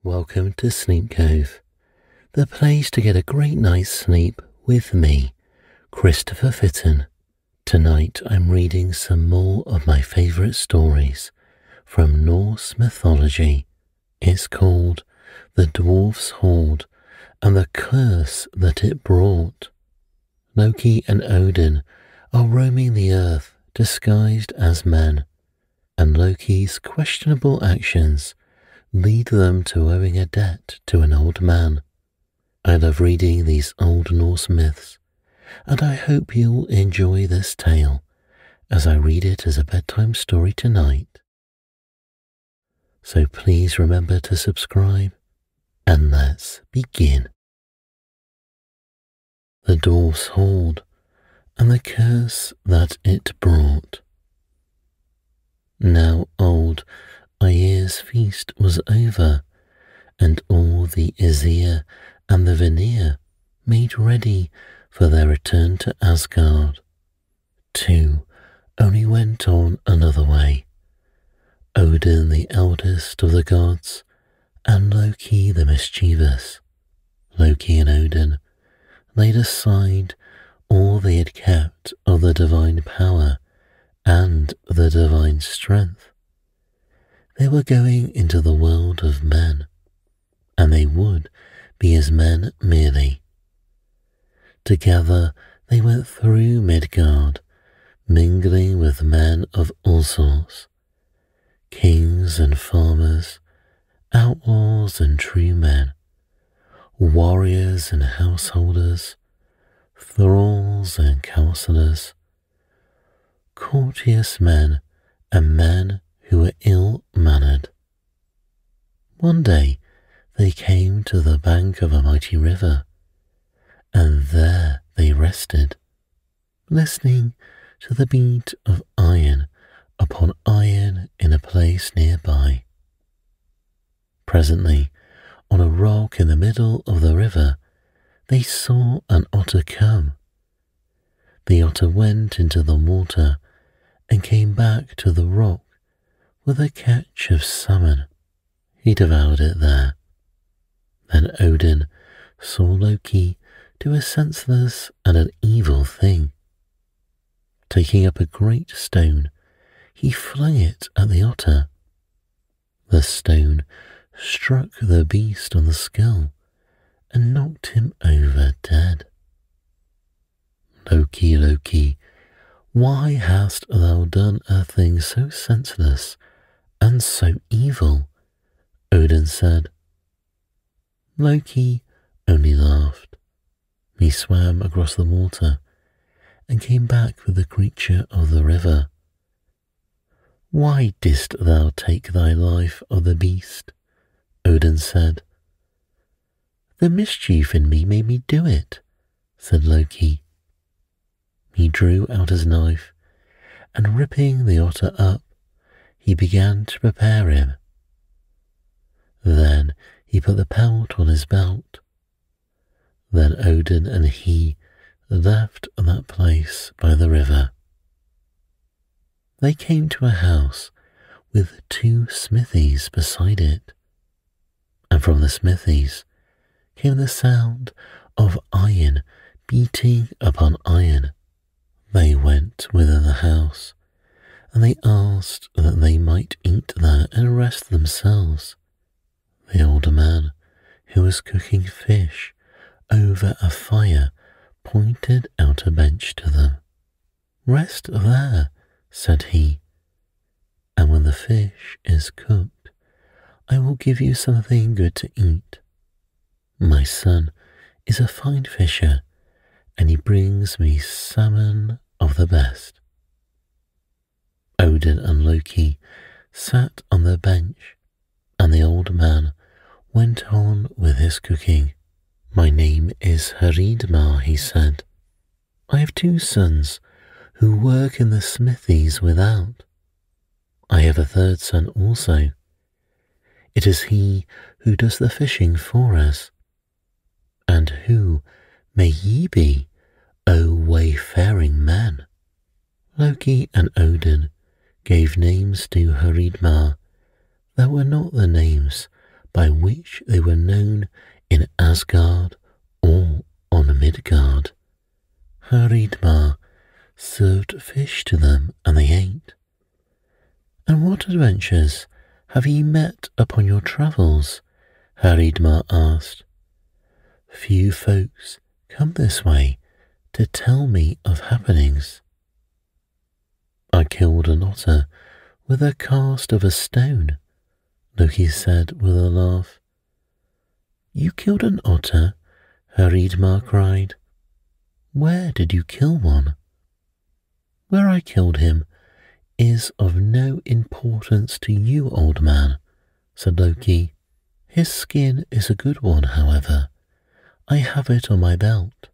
Welcome to Sleep Cove, the place to get a great night's sleep with me, Christopher Fitton. Tonight I'm reading some more of my favourite stories from Norse mythology. It's called The Dwarf's Hoard and the Curse That It Brought. Loki and Odin are roaming the earth disguised as men, and Loki's questionable actions lead them to owing a debt to an old man. I love reading these old Norse myths, and I hope you'll enjoy this tale as I read it as a bedtime story tonight. So please remember to subscribe, and let's begin. The Dwarf's Hoard and the Curse That It Brought. Now old Aegir's feast was over, and all the Aesir and the Vanir made ready for their return to Asgard. Two only went on another way. Odin, the eldest of the gods, and Loki the mischievous. Loki and Odin laid aside all they had kept of the divine power and the divine strength. They were going into the world of men, and they would be as men merely. Together they went through Midgard, mingling with men of all sorts, kings and farmers, outlaws and true men, warriors and householders, thralls and counsellors, courteous men and men who were ill-mannered. One day they came to the bank of a mighty river, and there they rested, listening to the beat of iron upon iron in a place nearby. Presently, on a rock in the middle of the river, they saw an otter come. The otter went into the water and came back to the rock with a catch of salmon. He devoured it there. Then Odin saw Loki do a senseless and an evil thing. Taking up a great stone, he flung it at the otter. The stone struck the beast on the skull and knocked him over dead. Loki, Loki, why hast thou done a thing so senseless and so evil? Odin said. Loki only laughed. He swam across the water and came back with the creature of the river. Why didst thou take thy life of the beast? Odin said. The mischief in me made me do it, said Loki. He drew out his knife, and ripping the otter up, he began to prepare him. Then he put the pelt on his belt. Then Odin and he left that place by the river. They came to a house with two smithies beside it, and from the smithies came the sound of iron beating upon iron. They went within the house, and they asked that they might eat there and rest themselves. The older man, who was cooking fish over a fire, pointed out a bench to them. Rest there, said he, and when the fish is cooked, I will give you something good to eat. My son is a fine fisher, and he brings me salmon of the best. Odin and Loki sat on the bench, and the old man went on with his cooking. My name is Hreidmar, he said. I have two sons who work in the smithies without. I have a third son also. It is he who does the fishing for us. And who may ye be, O wayfaring men? Loki and Odin gave names to Hreidmar that were not the names by which they were known in Asgard or on Midgard. Hreidmar served fish to them, and they ate. "And what adventures have ye met upon your travels?" Hreidmar asked. "Few folks come this way to tell me of happenings." "I killed an otter with a cast of a stone," Loki said with a laugh. "You killed an otter?" Hreidmar cried. "Where did you kill one?" "Where I killed him is of no importance to you, old man," said Loki. "His skin is a good one, however. I have it on my belt."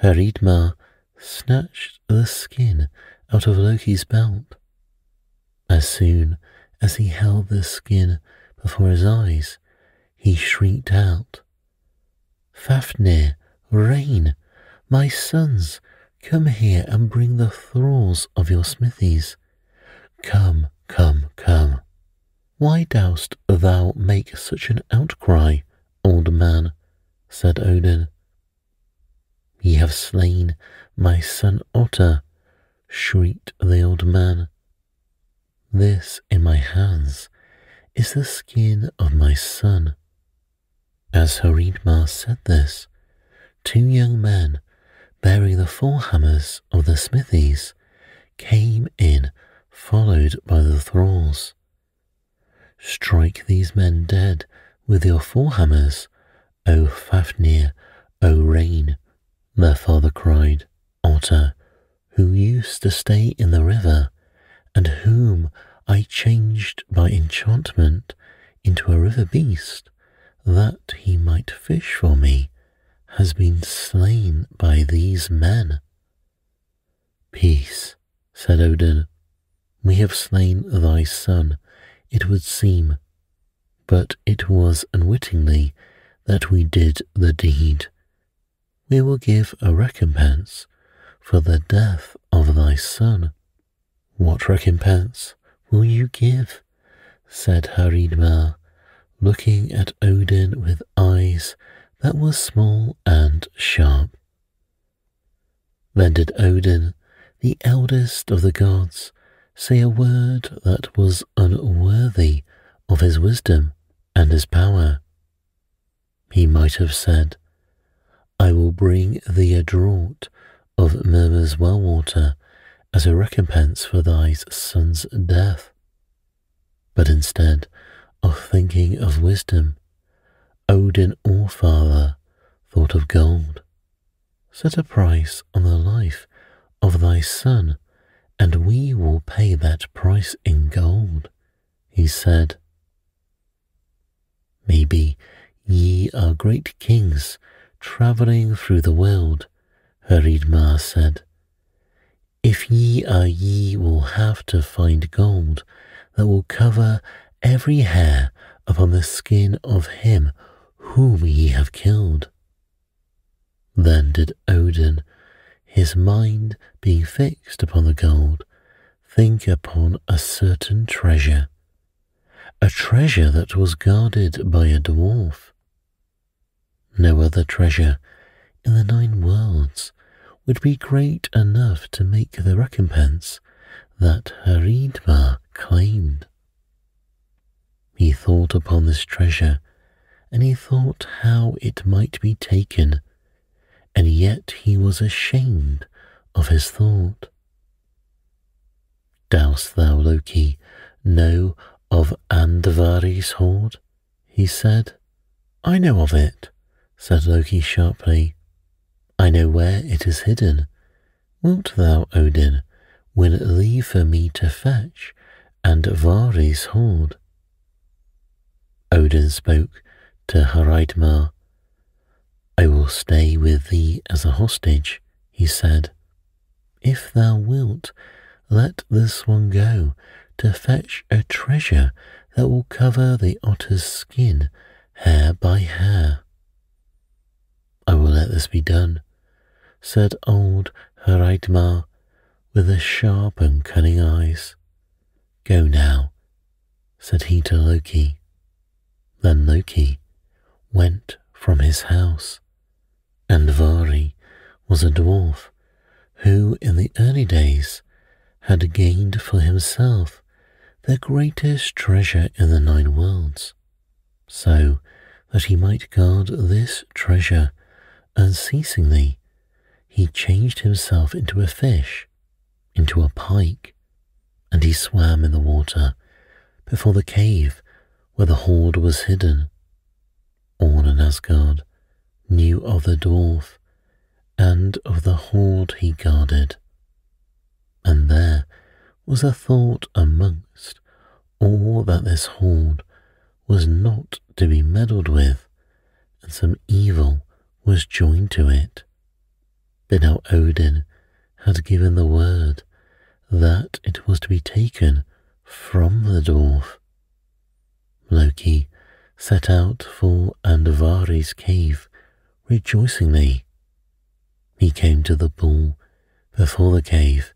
Hreidmar snatched the skin out of Loki's belt. As soon as he held the skin before his eyes, he shrieked out, "Fafnir, Rain, my sons, come here and bring the thralls of your smithies. Come, come, come. Why dost thou make such an outcry, old man?" said Odin. "Ye have slain my son Otter," shrieked the old man. "This in my hands is the skin of my son." As Hreidmar said this, two young men, bearing the forehammers of the smithies, came in, followed by the thralls. "Strike these men dead with your forehammers, O Fafnir, O Rain," their father cried. "Otter, who used to stay in the river, and whom I changed by enchantment into a river beast, that he might fish for me, has been slain by these men." "Peace," said Odin. "We have slain thy son, it would seem, but it was unwittingly that we did the deed. We will give a recompense for the death of thy son." "What recompense will you give?" said Hreidmar, looking at Odin with eyes that were small and sharp. Then did Odin, the eldest of the gods, say a word that was unworthy of his wisdom and his power. He might have said, "I will bring thee a draught of Murmur's well water as a recompense for thy son's death." But instead of thinking of wisdom, Odin Allfather thought of gold. "Set a price on the life of thy son, and we will pay that price in gold," he said. "Maybe ye are great kings travelling through the world," Hreidmar said. "If ye are, ye will have to find gold that will cover every hair upon the skin of him whom ye have killed." Then did Odin, his mind being fixed upon the gold, think upon a certain treasure, a treasure that was guarded by a dwarf. No other treasure in the 9 worlds would be great enough to make the recompense that Hreidmar claimed. He thought upon this treasure, and he thought how it might be taken, and yet he was ashamed of his thought. "Dost thou, Loki, know of Andvari's hoard?" he said. "I know of it," said Loki sharply. "I know where it is hidden. Wilt thou, Odin, win leave for me to fetch Andvari's hoard?" Odin spoke to Hreidmar. "I will stay with thee as a hostage," he said. "If thou wilt, let this one go to fetch a treasure that will cover the otter's skin hair by hair." "I will let this be done," said old Hreidmar with the sharp and cunning eyes. "Go now," said he to Loki. Then Loki went from his house. Andvari was a dwarf who in the early days had gained for himself the greatest treasure in the 9 worlds, so that he might guard this treasure unceasingly. He changed himself into a fish, into a pike, and he swam in the water before the cave where the hoard was hidden. All in Asgard knew of the dwarf and of the hoard he guarded, and there was a thought amongst all that this hoard was not to be meddled with, and some evil was joined to it. But now Odin had given the word that it was to be taken from the dwarf. Loki set out for Andvari's cave rejoicingly. He came to the pool before the cave,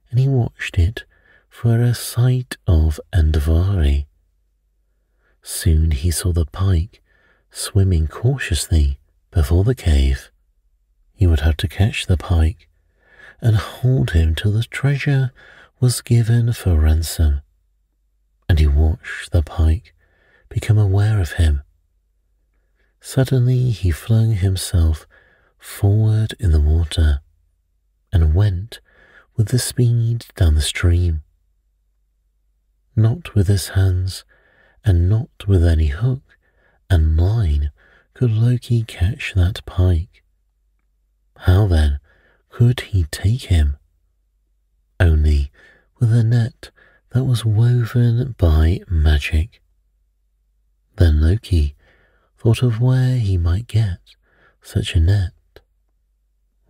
and he watched it for a sight of Andvari. Soon he saw the pike swimming cautiously before the cave. He would have to catch the pike and hold him till the treasure was given for ransom. And he watched the pike become aware of him. Suddenly he flung himself forward in the water and went with the speed down the stream. Not with his hands and not with any hook and line could Loki catch that pike. How then could he take him? Only with a net that was woven by magic. Then Loki thought of where he might get such a net.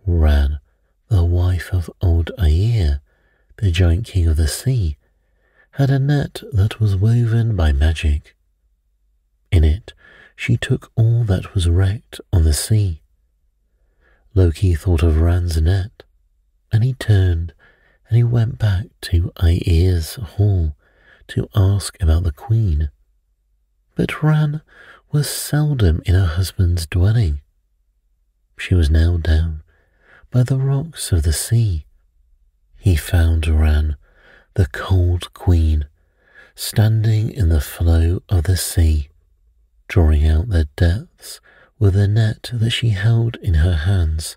Ran, the wife of old Aegir, the giant king of the sea, had a net that was woven by magic. In it she took all that was wrecked on the sea. Loki thought of Ran's net, and he turned and he went back to Aegir's hall to ask about the queen. But Ran was seldom in her husband's dwelling. She was now down by the rocks of the sea. He found Ran, the cold queen, standing in the flow of the sea, drawing out the depths with a net that she held in her hands,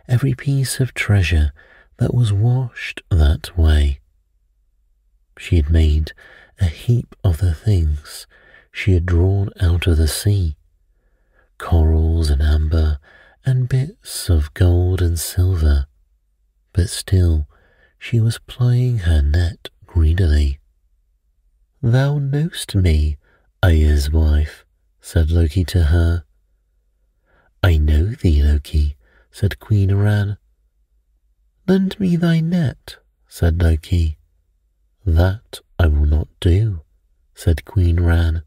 every piece of treasure that was washed that way. She had made a heap of the things she had drawn out of the sea, corals and amber and bits of gold and silver, but still she was plying her net greedily. "Thou knowst me, Aegir's wife," said Loki to her. "I know thee, Loki," said Queen Ran. "Lend me thy net," said Loki. "That I will not do," said Queen Ran.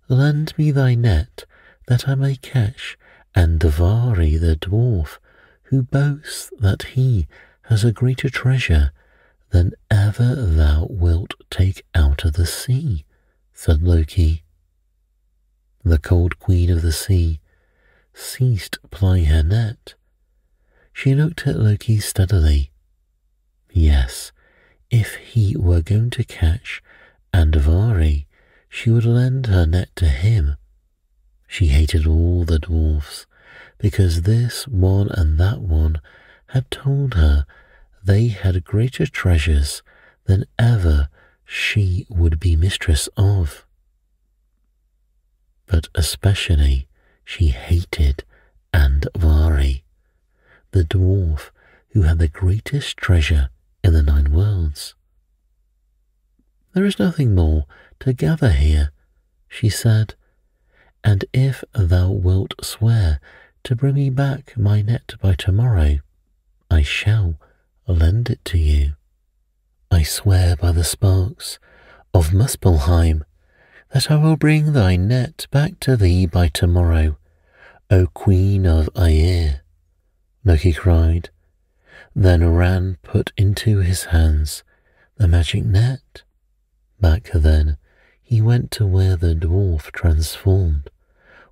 "Lend me thy net, that I may catch Andvari the dwarf, who boasts that he has a greater treasure than ever thou wilt take out of the sea," said Loki. The cold queen of the sea ceased plying her net. She looked at Loki steadily. Yes, if he were going to catch Andvari, she would lend her net to him. She hated all the dwarfs, because this one and that one had told her they had greater treasures than ever she would be mistress of. But especially she hated Andvari, the dwarf who had the greatest treasure in the 9 worlds. "There is nothing more to gather here," she said, "and if thou wilt swear to bring me back my net by tomorrow, I shall lend it to you." "I swear by the sparks of Muspelheim that I will bring thy net back to thee by tomorrow, O Queen of Aegir," Loki cried. Then Ran put into his hands the magic net. Back then he went to where the dwarf transformed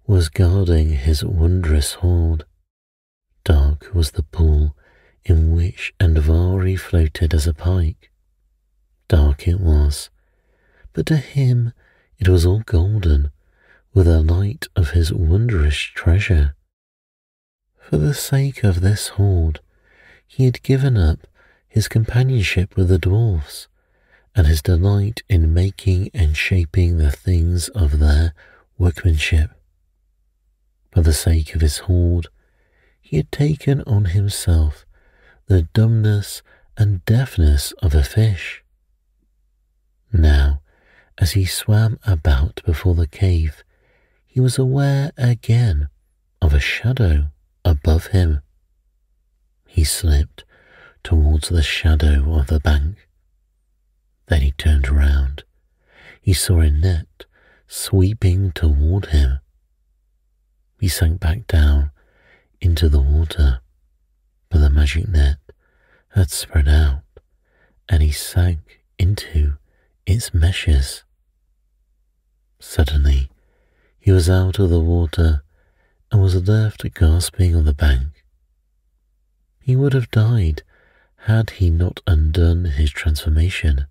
was guarding his wondrous hoard. Dark was the pool in which Andvari floated as a pike. Dark it was, but to him it was all golden with the light of his wondrous treasure. For the sake of this hoard, he had given up his companionship with the dwarfs and his delight in making and shaping the things of their workmanship. For the sake of his hoard, he had taken on himself the dumbness and deafness of a fish. Now, as he swam about before the cave, he was aware again of a shadow above him. He slipped towards the shadow of the bank. Then he turned round. He saw a net sweeping toward him. He sank back down into the water, but the magic net had spread out, and he sank into its meshes. Suddenly, he was out of the water and was left gasping on the bank. He would have died had he not undone his transformation.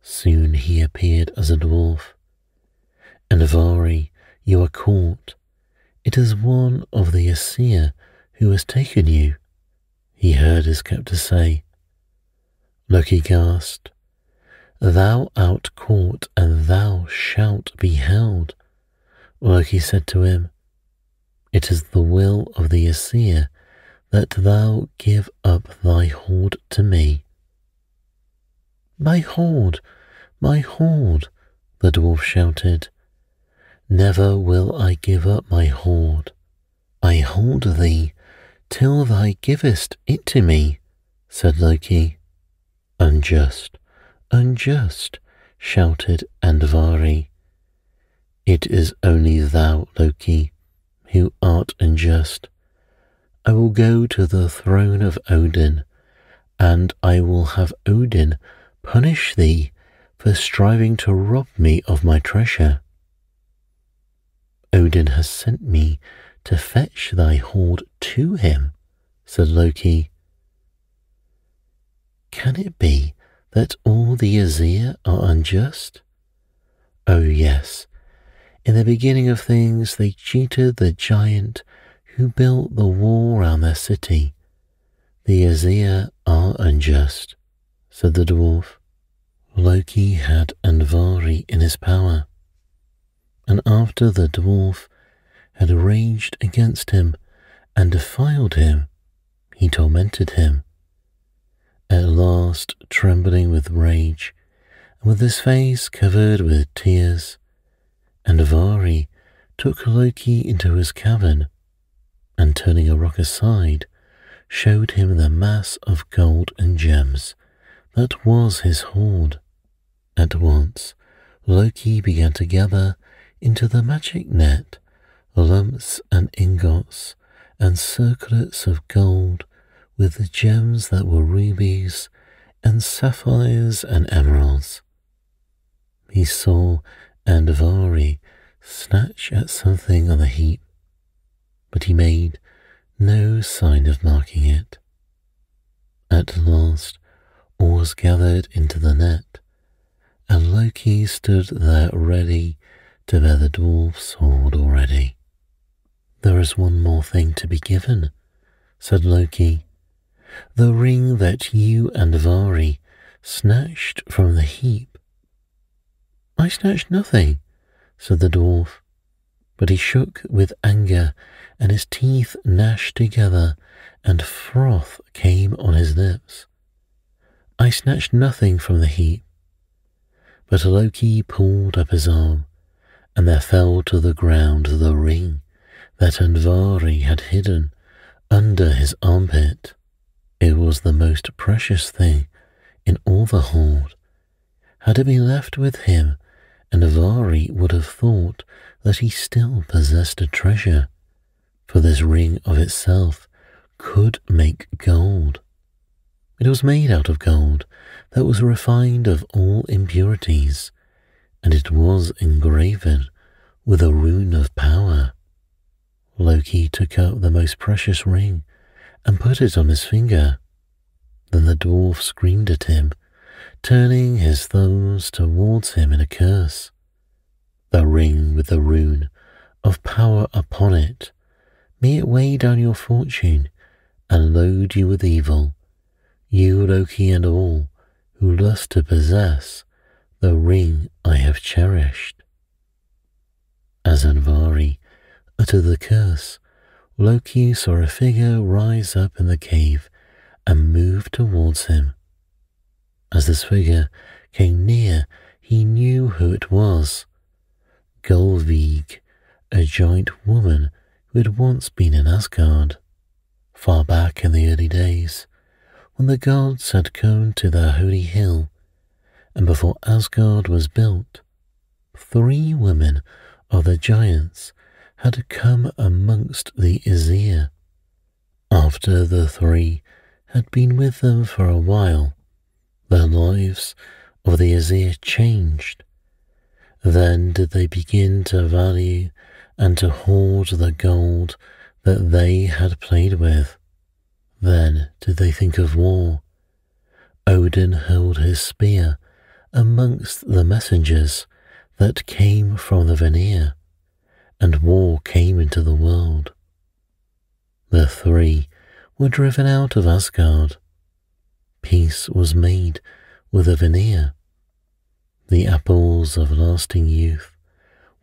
Soon he appeared as a dwarf. "Andvari, you are caught. It is one of the Aesir who has taken you," he heard his captor say. Loki gasped, "Thou art caught, and thou shalt be held." Loki said to him, "It is the will of the Aesir that thou give up thy hoard to me." "My hoard, my hoard," the dwarf shouted. "Never will I give up my hoard. I hold thee till thou givest it to me," said Loki. "Unjust, unjust," shouted Andvari. "It is only thou, Loki, who art unjust. I will go to the throne of Odin, and I will have Odin punish thee for striving to rob me of my treasure." "Odin has sent me to fetch thy hoard to him," said Loki. "Can it be that all the Aesir are unjust? Oh yes, in the beginning of things they cheated the giant who built the wall round their city. The Aesir are unjust," said the dwarf. Loki had Andvari in his power, and after the dwarf had raged against him and defiled him, he tormented him. At last, trembling with rage, and with his face covered with tears, Andvari took Loki into his cavern, and turning a rock aside, showed him the mass of gold and gems that was his hoard. At once, Loki began to gather into the magic net lumps and ingots and circlets of gold with the gems that were rubies and sapphires and emeralds. He saw Andvari snatch at something on the heap, but he made no sign of marking it. At last, all was gathered into the net, and Loki stood there ready to bear the dwarf's sword already. "There is one more thing to be given," said Loki. "The ring that you and Andvari snatched from the heap." "I snatched nothing," said the dwarf, but he shook with anger, and his teeth gnashed together, and froth came on his lips. "I snatched nothing from the heap." But Loki pulled up his arm, and there fell to the ground the ring that Andvari had hidden under his armpit. It was the most precious thing in all the hoard. Had it been left with him, Andvari would have thought that he still possessed a treasure, for this ring of itself could make gold. It was made out of gold that was refined of all impurities, and it was engraven with a rune of power. Loki took up the most precious ring and put it on his finger. Then the dwarf screamed at him, turning his thumbs towards him in a curse. The ring with the rune of power upon it, may it weigh down your fortune and load you with evil, you Loki and all who lust to possess the ring I have cherished. As Andvari uttered the curse, Loki saw a figure rise up in the cave and move towards him. As this figure came near, he knew who it was. Gullveig, a giant woman who had once been in Asgard, far back in the early days, when the gods had come to their holy hill, and before Asgard was built, 3 women of the giants had come amongst the Aesir. After the 3 had been with them for a while, the lives of the Aesir changed. Then did they begin to value and to hoard the gold that they had played with. Then did they think of war. Odin hurled his spear amongst the messengers that came from the Vanir, and war came into the world. The 3 were driven out of Asgard. Peace was made with the Vanir. The apples of lasting youth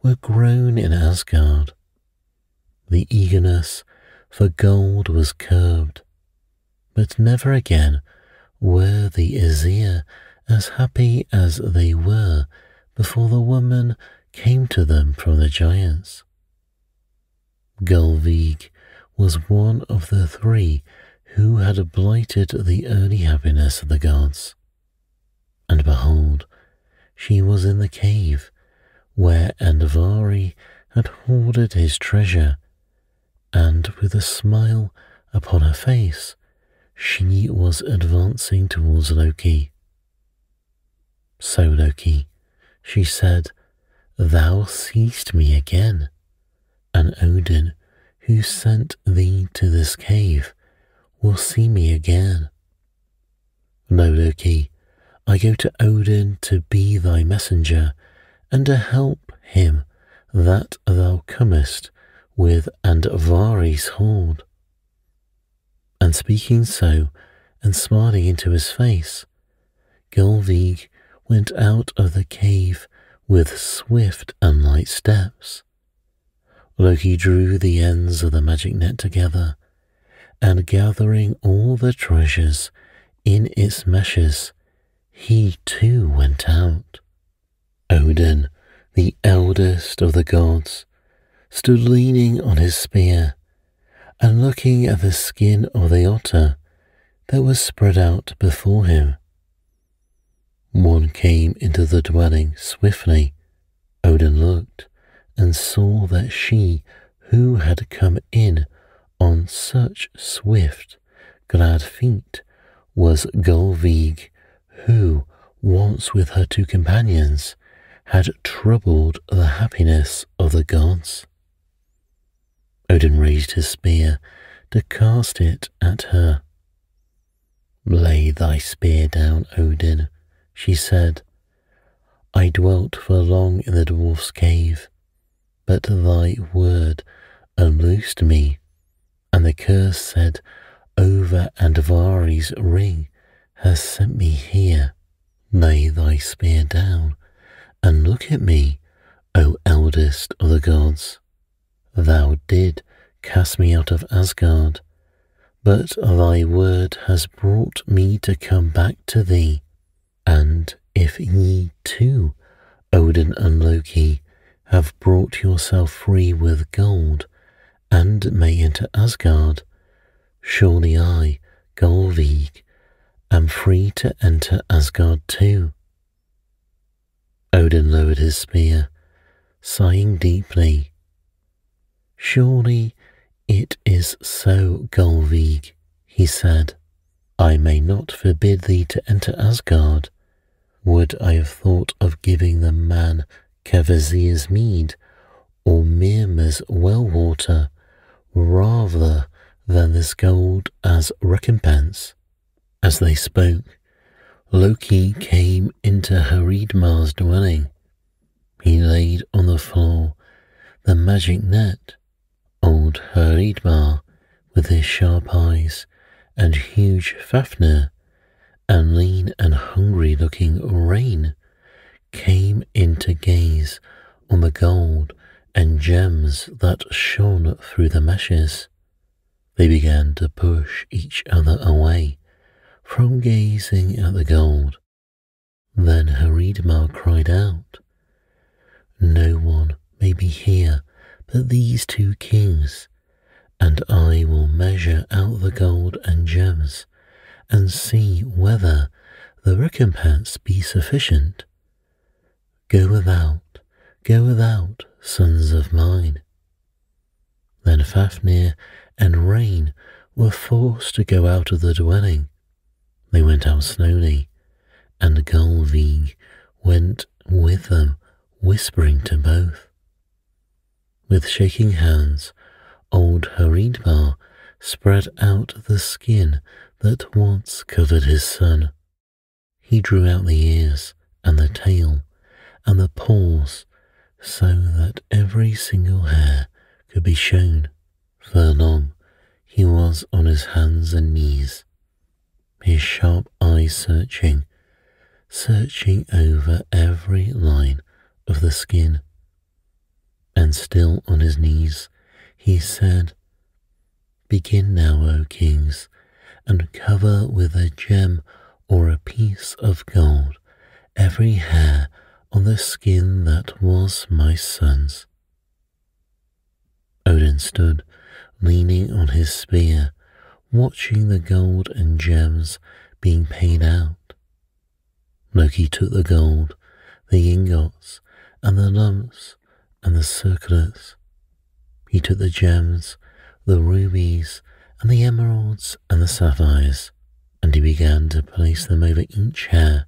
were grown in Asgard. The eagerness for gold was curbed, but never again were the Aesir as happy as they were before the woman came to them from the giants. Gullveig was one of the 3 who had blighted the early happiness of the gods. And behold, she was in the cave where Andvari had hoarded his treasure, and with a smile upon her face, she was advancing towards Loki. So, Loki, she said, thou seest me again, and Odin, who sent thee to this cave, will see me again. No, Loki, I go to Odin to be thy messenger, and to help him that thou comest with Andvari's horde. And speaking so, and smiling into his face, Gullveig went out of the cave with swift and light steps. Loki drew the ends of the magic net together, and gathering all the treasures in its meshes, he too went out. Odin, the eldest of the gods, stood leaning on his spear and looking at the skin of the otter that was spread out before him. One came into the dwelling swiftly. Odin looked and saw that she who had come in on such swift, glad feet was Gullveig, who, once with her 2 companions, had troubled the happiness of the gods. Odin raised his spear to cast it at her. Lay thy spear down, Odin, she said. I dwelt for long in the dwarf's cave, but thy word unloosed me, and the curse said over Andvari's ring has sent me here. Lay thy spear down, and look at me, O eldest of the gods. Thou did cast me out of Asgard, but thy word has brought me to come back to thee. And if ye too, Odin and Loki, have brought yourself free with gold, and may enter Asgard, surely I, Gullveig, am free to enter Asgard too. Odin lowered his spear, sighing deeply. Surely it is so, Gullveig, he said. I may not forbid thee to enter Asgard. Would I have thought of giving the man Kavazir's mead or Mirma's well water rather than this gold as recompense? As they spoke, Loki came into Haridmar's dwelling. He laid on the floor the magic net. Old Haridmar, with his sharp eyes and huge Fafnir, and lean and hungry-looking Rain, came in to gaze on the gold and gems that shone through the meshes. They began to push each other away from gazing at the gold. Then Haridmar cried out, "No one may be here but these two kings, and I will measure out the gold and gems and see whether the recompense be sufficient. Go without, sons of mine." Then Fafnir and Rain were forced to go out of the dwelling. They went out slowly, and Gulvig went with them, whispering to both. With shaking hands, old Haridmar spread out the skin that once covered his son. He drew out the ears and the tail and the paws so that every single hair could be shown. For long he was on his hands and knees, his sharp eyes searching over every line of the skin. And still on his knees, he said, "Begin now, O kings, and cover with a gem or a piece of gold every hair on the skin that was my son's." Odin stood, leaning on his spear, watching the gold and gems being paid out. Loki took the gold, the ingots, and the lumps, and the circlets. He took the gems, the rubies, and the emeralds, and the sapphires, and he began to place them over each hair.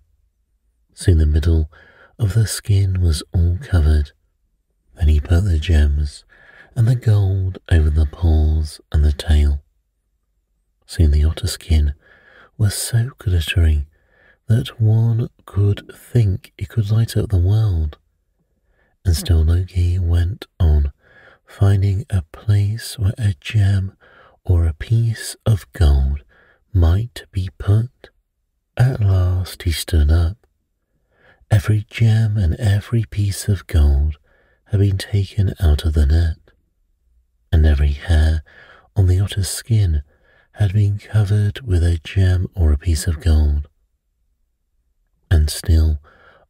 Soon the middle of the skin was all covered. Then he put the gems and the gold over the paws and the tail. Soon the otter skin was so glittering that one could think it could light up the world. And still Loki went on, finding a place where a gem or a piece of gold might be put. At last he stood up. Every gem and every piece of gold had been taken out of the net, and every hair on the otter's skin had been covered with a gem or a piece of gold. And still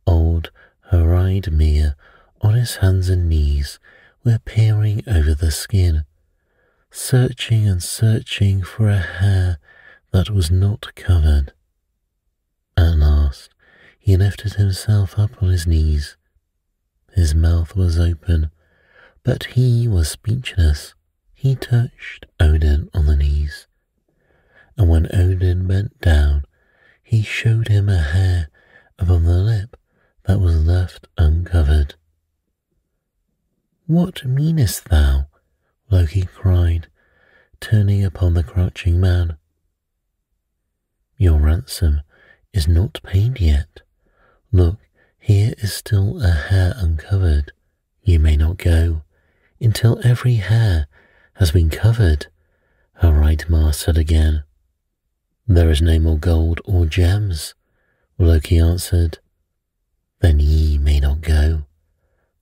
old Hreidmir, on his hands and knees, were peering over the skin, searching and searching for a hair that was not covered. At last he lifted himself up on his knees. His mouth was open, but he was speechless. He touched Odin on the knees, and when Odin bent down, he showed him a hair above the lip that was left uncovered. "What meanest thou?" Loki cried, turning upon the crouching man. "Your ransom is not paid yet. Look, here is still a hair uncovered. You may not go until every hair has been covered," Hreidmar said again. "There is no more gold or gems," Loki answered. "Then ye may not go,"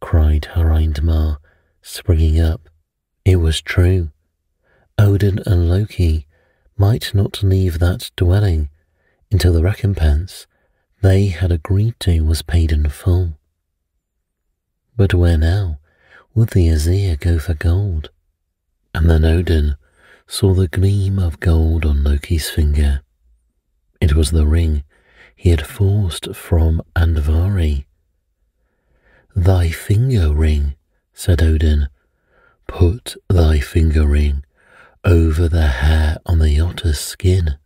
cried Hreidmar, springing up. It was true. Odin and Loki might not leave that dwelling until the recompense they had agreed to was paid in full. But where now would the Asir go for gold? And then Odin saw the gleam of gold on Loki's finger. It was the ring he had forced from Andvari. "Thy finger ring," said Odin. "Put thy finger ring over the hair on the otter's skin."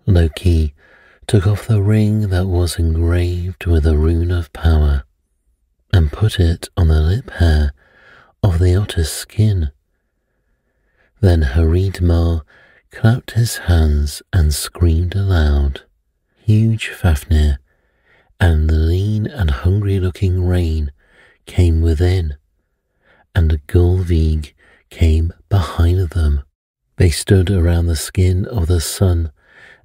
Loki took off the ring that was engraved with the rune of power, and put it on the lip hair of the otter's skin. Then Haridmar clapped his hands and screamed aloud. Huge Fafnir and the lean and hungry-looking rain came within, and Gulvig came behind them. They stood around the skin of the sun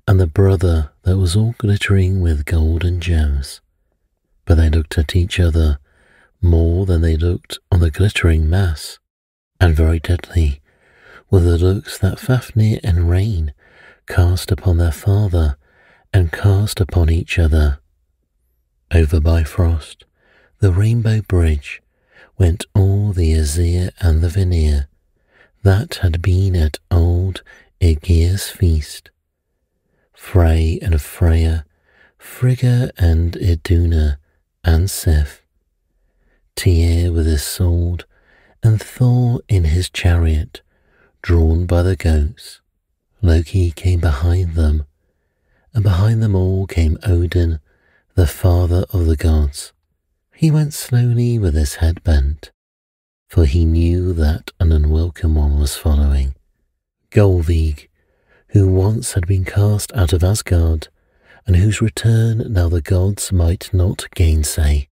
and the brother that was all glittering with gold and gems, but they looked at each other more than they looked on the glittering mass, and very deadly were the looks that Fafnir and Rain cast upon their father and cast upon each other. Over Bifrost, the Rainbow Bridge, went all the Azir and the Vanir that had been at old Aegir's feast. Frey and Freya, Frigga and Iduna and Sif, Tyr with his sword, and Thor in his chariot, drawn by the goats. Loki came behind them, and behind them all came Odin, the father of the gods. He went slowly with his head bent, for he knew that an unwelcome one was following. Gulvig, who once had been cast out of Asgard, and whose return now the gods might not gainsay.